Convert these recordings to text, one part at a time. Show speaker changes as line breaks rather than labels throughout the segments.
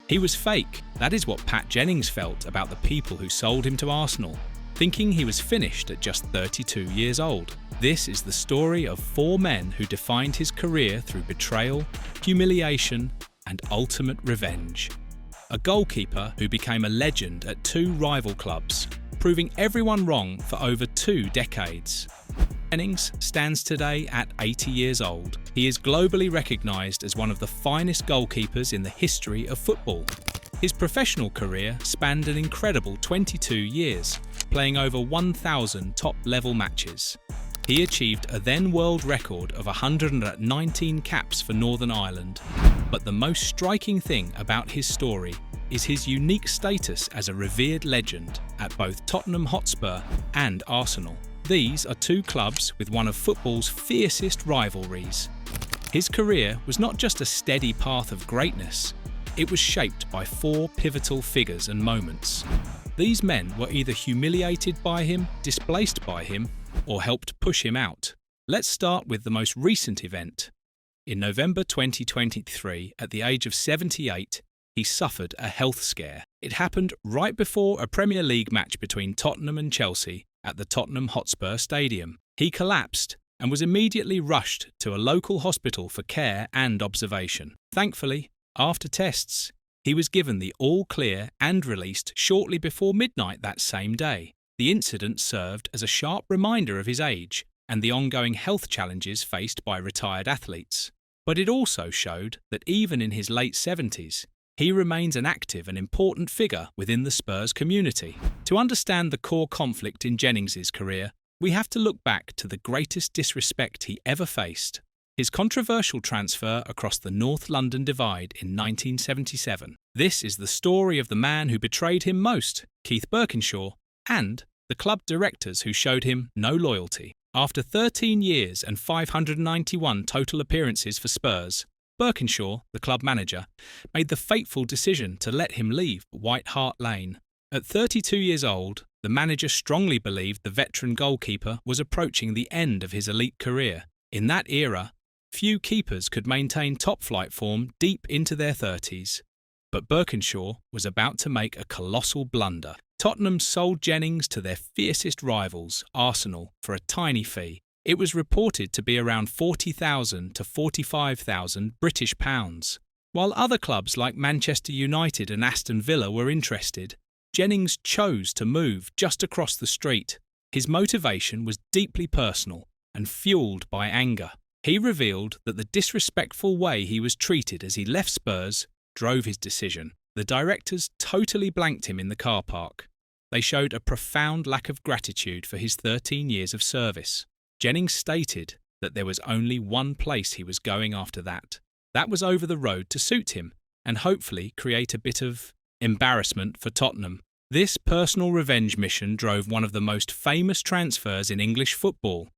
He was fake. That is what Pat Jennings felt about the people who sold him to Arsenal, thinking he was finished at just 32 years old. This is the story of 4 men who defined his career through betrayal, humiliation, and ultimate revenge. A goalkeeper who became a legend at 2 rival clubs, proving everyone wrong for over 2 decades. Jennings stands today at 80 years old. He is globally recognised as one of the finest goalkeepers in the history of football. His professional career spanned an incredible 22 years, playing over 1,000 top-level matches. He achieved a then world record of 119 caps for Northern Ireland. But the most striking thing about his story is his unique status as a revered legend at both Tottenham Hotspur and Arsenal. These are 2 clubs with one of football's fiercest rivalries. His career was not just a steady path of greatness, it was shaped by 4 pivotal figures and moments. These men were either humiliated by him, displaced by him, or helped push him out. Let's start with the most recent event. In November 2023, at the age of 78, he suffered a health scare. It happened right before a Premier League match between Tottenham and Chelsea at the Tottenham Hotspur Stadium. He collapsed and was immediately rushed to a local hospital for care and observation. Thankfully, after tests, he was given the all-clear and released shortly before midnight that same day. The incident served as a sharp reminder of his age and the ongoing health challenges faced by retired athletes. But it also showed that even in his late 70s, he remains an active and important figure within the Spurs community. To understand the core conflict in Jennings' career, we have to look back to the greatest disrespect he ever faced, his controversial transfer across the North London divide in 1977. This is the story of the man who betrayed him most, Keith Birkinshaw, and the club directors who showed him no loyalty. After 13 years and 591 total appearances for Spurs, Birkinshaw, the club manager, made the fateful decision to let him leave White Hart Lane. At 32 years old, the manager strongly believed the veteran goalkeeper was approaching the end of his elite career. In that era, few keepers could maintain top-flight form deep into their 30s. But Birkinshaw was about to make a colossal blunder. Tottenham sold Jennings to their fiercest rivals, Arsenal, for a tiny fee. It was reported to be around £40,000 to £45,000 British pounds. While other clubs like Manchester United and Aston Villa were interested, Jennings chose to move just across the street. His motivation was deeply personal and fueled by anger. He revealed that the disrespectful way he was treated as he left Spurs drove his decision. The directors totally blanked him in the car park. They showed a profound lack of gratitude for his 13 years of service. Jennings stated that there was only one place he was going after that. That was over the road to suit him and hopefully create a bit of embarrassment for Tottenham. This personal revenge mission drove one of the most famous transfers in English football.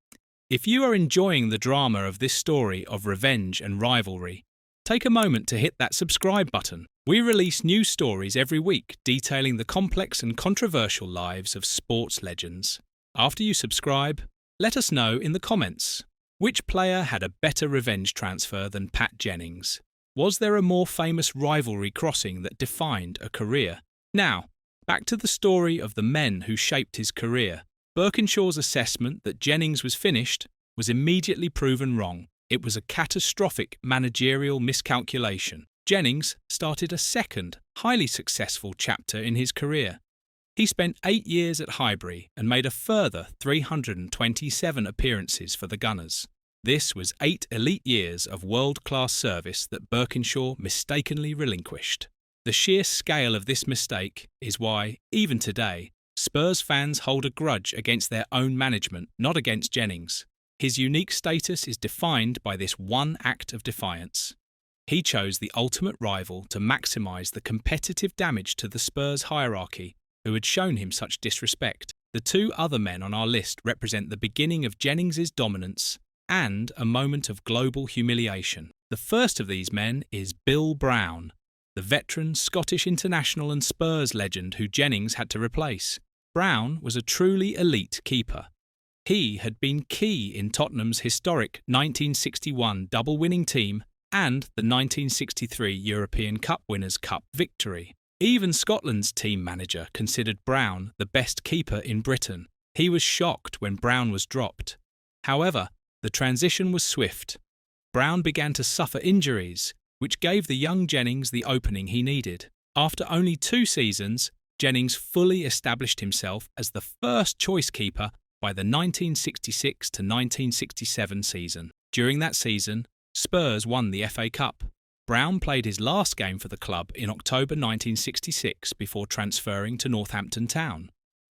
If you are enjoying the drama of this story of revenge and rivalry, take a moment to hit that subscribe button. We release new stories every week detailing the complex and controversial lives of sports legends. After you subscribe, let us know in the comments, which player had a better revenge transfer than Pat Jennings? Was there a more famous rivalry crossing that defined a career? Now, back to the story of the men who shaped his career. Birkinshaw's assessment that Jennings was finished was immediately proven wrong. It was a catastrophic managerial miscalculation. Jennings started a second, highly successful chapter in his career. He spent 8 years at Highbury and made a further 327 appearances for the Gunners. This was 8 elite years of world-class service that Birkinshaw mistakenly relinquished. The sheer scale of this mistake is why, even today, Spurs fans hold a grudge against their own management, not against Jennings. His unique status is defined by this one act of defiance. He chose the ultimate rival to maximise the competitive damage to the Spurs hierarchy, who had shown him such disrespect. The 2 other men on our list represent the beginning of Jennings' dominance and a moment of global humiliation. The first of these men is Bill Brown, the veteran Scottish international and Spurs legend who Jennings had to replace. Brown was a truly elite keeper. He had been key in Tottenham's historic 1961 double-winning team and the 1963 European Cup Winners' Cup victory. Even Scotland's team manager considered Brown the best keeper in Britain. He was shocked when Brown was dropped. However, the transition was swift. Brown began to suffer injuries, which gave the young Jennings the opening he needed. After only 2 seasons, Jennings fully established himself as the first choice keeper by the 1966 to 1967 season. During that season, Spurs won the FA Cup. Brown played his last game for the club in October 1966 before transferring to Northampton Town.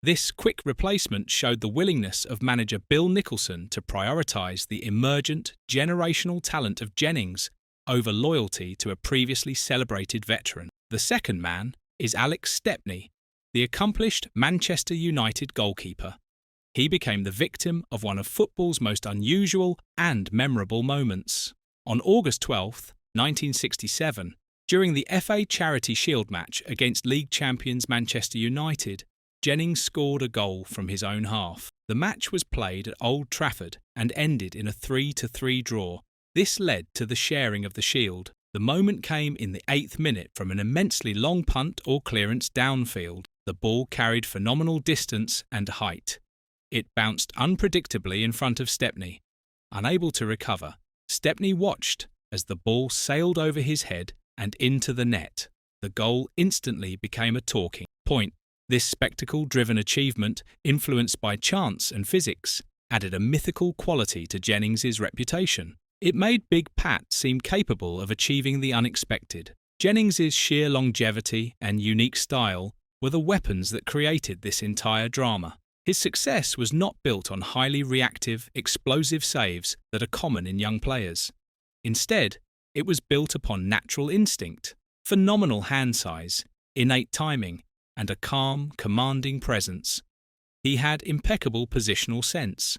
This quick replacement showed the willingness of manager Bill Nicholson to prioritise the emergent, generational talent of Jennings over loyalty to a previously celebrated veteran. The second man is Alex Stepney, the accomplished Manchester United goalkeeper. He became the victim of one of football's most unusual and memorable moments. On August 12, 1967, during the FA Charity Shield match against league champions Manchester United, Jennings scored a goal from his own half. The match was played at Old Trafford and ended in a 3-3 draw. This led to the sharing of the shield. The moment came in the 8th minute from an immensely long punt or clearance downfield. The ball carried phenomenal distance and height. It bounced unpredictably in front of Stepney. Unable to recover, Stepney watched as the ball sailed over his head and into the net. The goal instantly became a talking point. This spectacle-driven achievement, influenced by chance and physics, added a mythical quality to Jennings's reputation. It made Big Pat seem capable of achieving the unexpected. Jennings's sheer longevity and unique style were the weapons that created this entire drama. His success was not built on highly reactive, explosive saves that are common in young players. Instead, it was built upon natural instinct, phenomenal hand size, innate timing, and a calm, commanding presence. He had impeccable positional sense.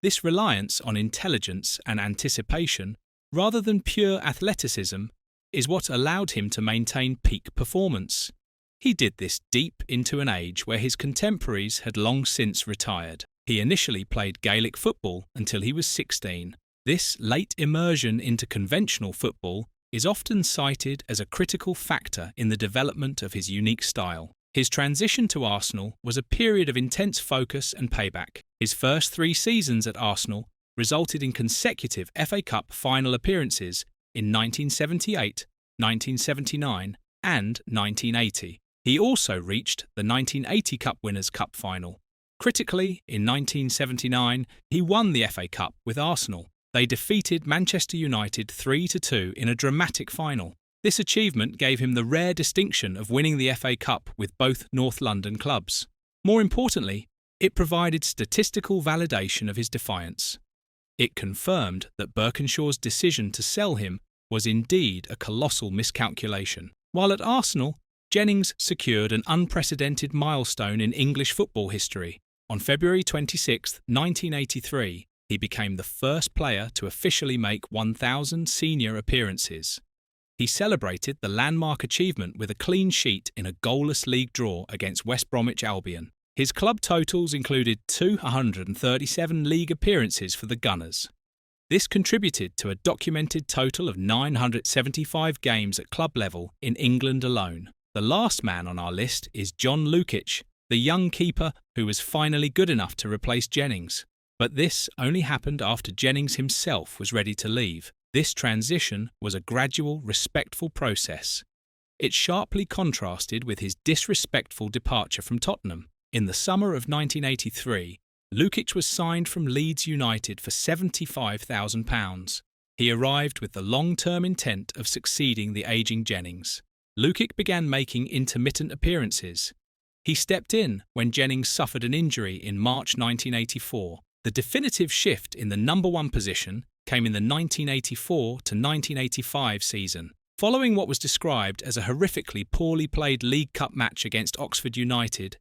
This reliance on intelligence and anticipation, rather than pure athleticism, is what allowed him to maintain peak performance. He did this deep into an age where his contemporaries had long since retired. He initially played Gaelic football until he was 16. This late immersion into conventional football is often cited as a critical factor in the development of his unique style. His transition to Arsenal was a period of intense focus and payback. His first 3 seasons at Arsenal resulted in consecutive FA Cup final appearances in 1978, 1979 and 1980. He also reached the 1980 Cup Winners' Cup final. Critically, in 1979, he won the FA Cup with Arsenal. They defeated Manchester United 3-2 in a dramatic final. This achievement gave him the rare distinction of winning the FA Cup with both North London clubs. More importantly, it provided statistical validation of his defiance. It confirmed that Birkinshaw's decision to sell him was indeed a colossal miscalculation. While at Arsenal, Jennings secured an unprecedented milestone in English football history. On February 26, 1983, he became the first player to officially make 1,000 senior appearances. He celebrated the landmark achievement with a clean sheet in a goalless league draw against West Bromwich Albion. His club totals included 237 league appearances for the Gunners. This contributed to a documented total of 975 games at club level in England alone. The last man on our list is John Lukic, the young keeper who was finally good enough to replace Jennings. But this only happened after Jennings himself was ready to leave. This transition was a gradual, respectful process. It sharply contrasted with his disrespectful departure from Tottenham. In the summer of 1983, Lukic was signed from Leeds United for £75,000. He arrived with the long-term intent of succeeding the ageing Jennings. Lukic began making intermittent appearances. He stepped in when Jennings suffered an injury in March 1984. The definitive shift in the number 1 position came in the 1984 to 1985 season. Following what was described as a horrifically poorly played League Cup match against Oxford United,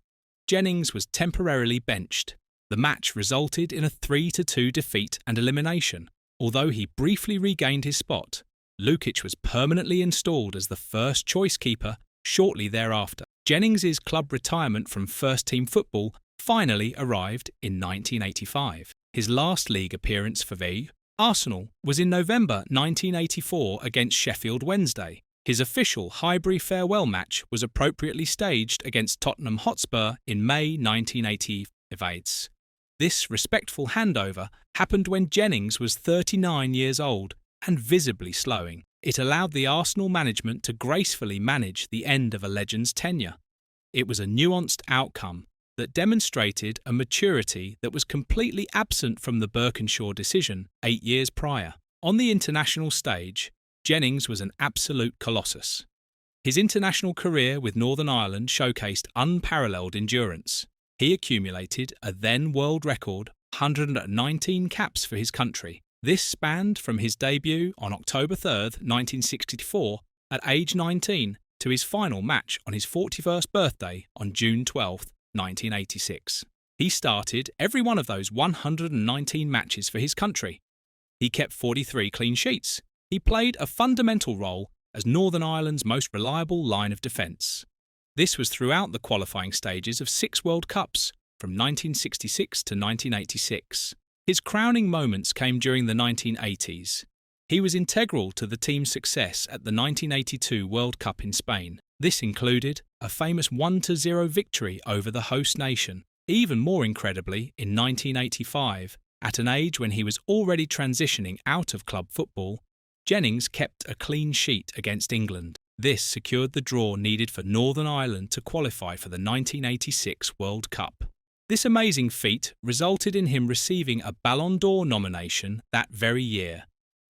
Jennings was temporarily benched. The match resulted in a 3-2 defeat and elimination. Although he briefly regained his spot, Lukic was permanently installed as the first choice keeper shortly thereafter. Jennings's club retirement from first-team football finally arrived in 1985. His last league appearance for Vee Arsenal was in November 1984 against Sheffield Wednesday. His official Highbury farewell match was appropriately staged against Tottenham Hotspur in May 1988. This respectful handover happened when Jennings was 39 years old and visibly slowing. It allowed the Arsenal management to gracefully manage the end of a legend's tenure. It was a nuanced outcome that demonstrated a maturity that was completely absent from the Birkinshaw decision 8 years prior. On the international stage, Jennings was an absolute colossus. His international career with Northern Ireland showcased unparalleled endurance. He accumulated a then world record 119 caps for his country. This spanned from his debut on October 3, 1964, at age 19, to his final match on his 41st birthday on June 12, 1986. He started every one of those 119 matches for his country. He kept 43 clean sheets. He played a fundamental role as Northern Ireland's most reliable line of defence. This was throughout the qualifying stages of 6 World Cups, from 1966 to 1986. His crowning moments came during the 1980s. He was integral to the team's success at the 1982 World Cup in Spain. This included a famous 1-0 victory over the host nation. Even more incredibly, in 1985, at an age when he was already transitioning out of club football, Jennings kept a clean sheet against England. This secured the draw needed for Northern Ireland to qualify for the 1986 World Cup. This amazing feat resulted in him receiving a Ballon d'Or nomination that very year.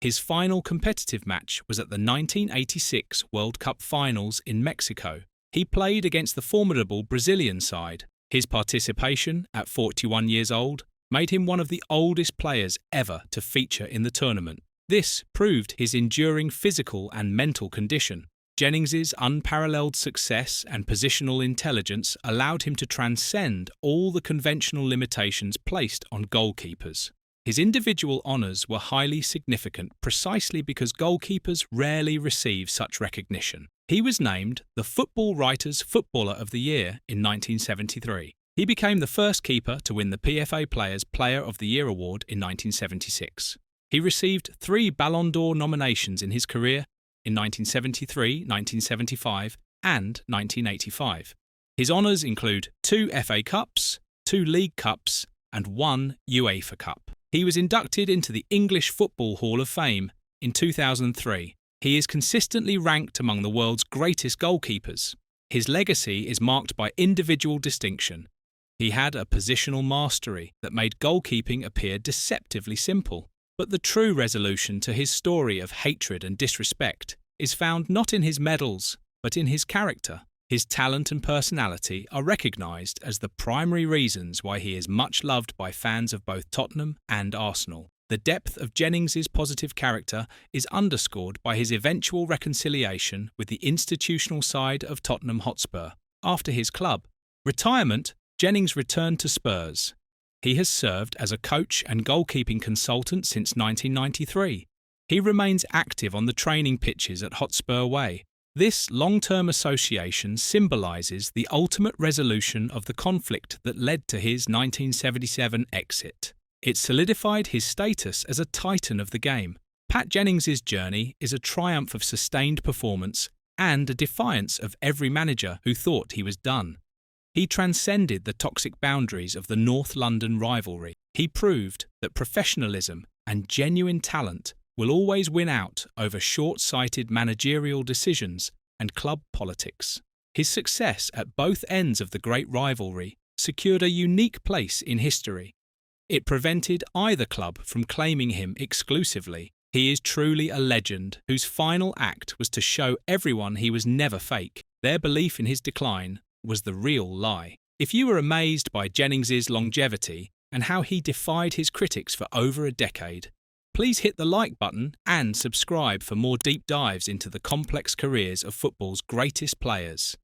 His final competitive match was at the 1986 World Cup finals in Mexico. He played against the formidable Brazilian side. His participation, at 41 years old, made him one of the oldest players ever to feature in the tournament. This proved his enduring physical and mental condition. Jennings's unparalleled success and positional intelligence allowed him to transcend all the conventional limitations placed on goalkeepers. His individual honours were highly significant precisely because goalkeepers rarely receive such recognition. He was named the Football Writers' Footballer of the Year in 1973. He became the first keeper to win the PFA Players' Player of the Year award in 1976. He received 3 Ballon d'Or nominations in his career in 1973, 1975 and 1985. His honours include 2 FA Cups, 2 League Cups and 1 UEFA Cup. He was inducted into the English Football Hall of Fame in 2003. He is consistently ranked among the world's greatest goalkeepers. His legacy is marked by individual distinction. He had a positional mastery that made goalkeeping appear deceptively simple. But the true resolution to his story of hatred and disrespect is found not in his medals, but in his character. His talent and personality are recognised as the primary reasons why he is much loved by fans of both Tottenham and Arsenal. The depth of Jennings's positive character is underscored by his eventual reconciliation with the institutional side of Tottenham Hotspur. After his club retirement, Jennings returned to Spurs. He has served as a coach and goalkeeping consultant since 1993. He remains active on the training pitches at Hotspur Way. This long-term association symbolises the ultimate resolution of the conflict that led to his 1977 exit. It solidified his status as a titan of the game. Pat Jennings's journey is a triumph of sustained performance and a defiance of every manager who thought he was done. He transcended the toxic boundaries of the North London rivalry. He proved that professionalism and genuine talent will always win out over short-sighted managerial decisions and club politics. His success at both ends of the great rivalry secured a unique place in history. It prevented either club from claiming him exclusively. He is truly a legend whose final act was to show everyone he was never fake. Their belief in his decline was the real lie. If you were amazed by Jennings's longevity and how he defied his critics for over a decade, please hit the like button and subscribe for more deep dives into the complex careers of football's greatest players.